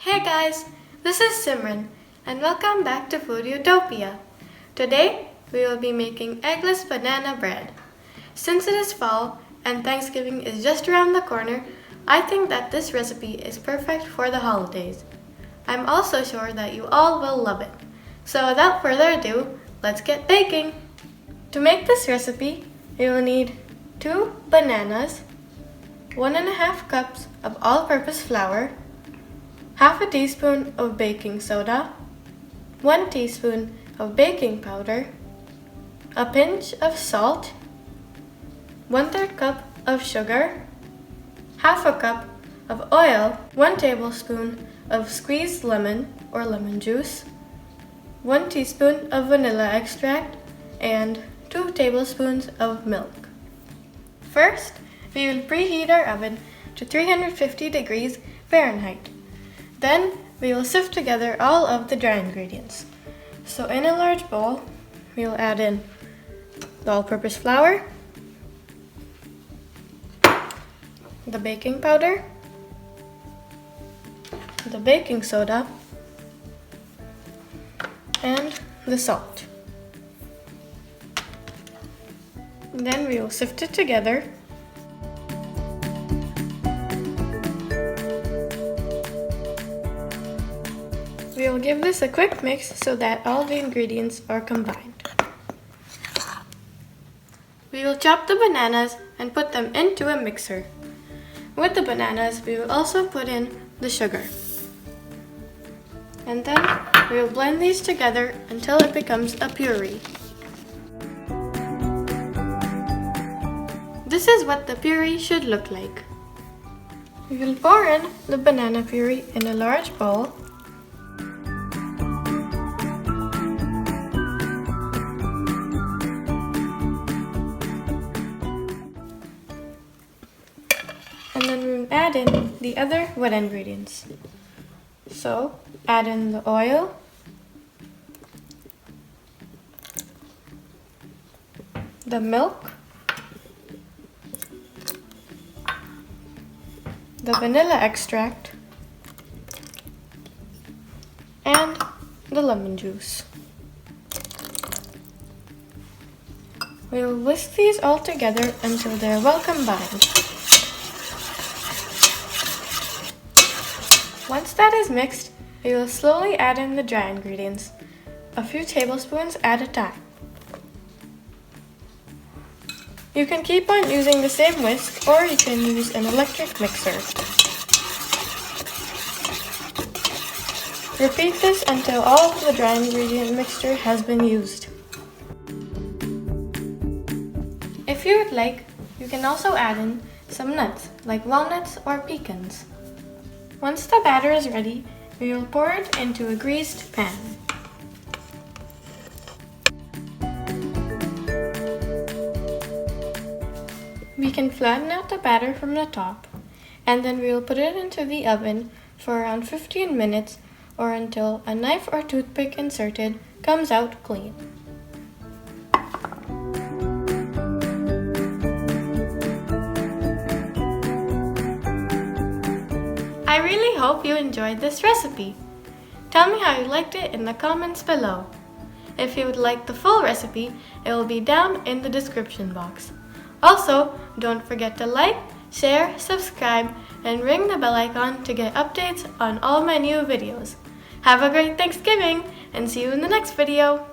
Hey guys, this is Simran and welcome back to Food Utopia. Today we will be making eggless banana bread. Since it is fall and Thanksgiving is just around the corner, I think that this recipe is perfect for the holidays. I'm also sure that you all will love it. So without further ado, let's get baking. To make this recipe, you will need 2 bananas, 1.5 cups of all-purpose flour, half a teaspoon of baking soda, 1 teaspoon of baking powder, a pinch of salt, 1/3 cup of sugar, half a cup of oil, 1 tablespoon of squeezed lemon or lemon juice, 1 teaspoon of vanilla extract, and 2 tablespoons of milk. First, we will preheat our oven to 350 degrees Fahrenheit. Then, we will sift together all of the dry ingredients. So in a large bowl, we will add in the all-purpose flour, the baking powder, the baking soda, and the salt. Then we will sift it together. We will give this a quick mix so that all the ingredients are combined. We will chop the bananas and put them into a mixer. With the bananas, we will also put in the sugar. And then we will blend these together until it becomes a puree. This is what the puree should look like. We will pour in the banana puree in a large bowl. And then we will add in the other wet ingredients. So, add in the oil, the milk, the vanilla extract, and the lemon juice. We will whisk these all together until they are well combined. Once that is mixed, we will slowly add in the dry ingredients, a few tablespoons at a time. You can keep on using the same whisk or you can use an electric mixer. Repeat this until all of the dry ingredient mixture has been used. If you would like, you can also add in some nuts like walnuts or pecans. Once the batter is ready, we will pour it into a greased pan. We can flatten out the batter from the top, and then we will put it into the oven for around 15 minutes or until a knife or toothpick inserted comes out clean. I really hope you enjoyed this recipe. Tell me how you liked it in the comments below. If you would like the full recipe, it will be down in the description box. Also, don't forget to like, share, subscribe, and ring the bell icon to get updates on all my new videos. Have a great Thanksgiving, and see you in the next video.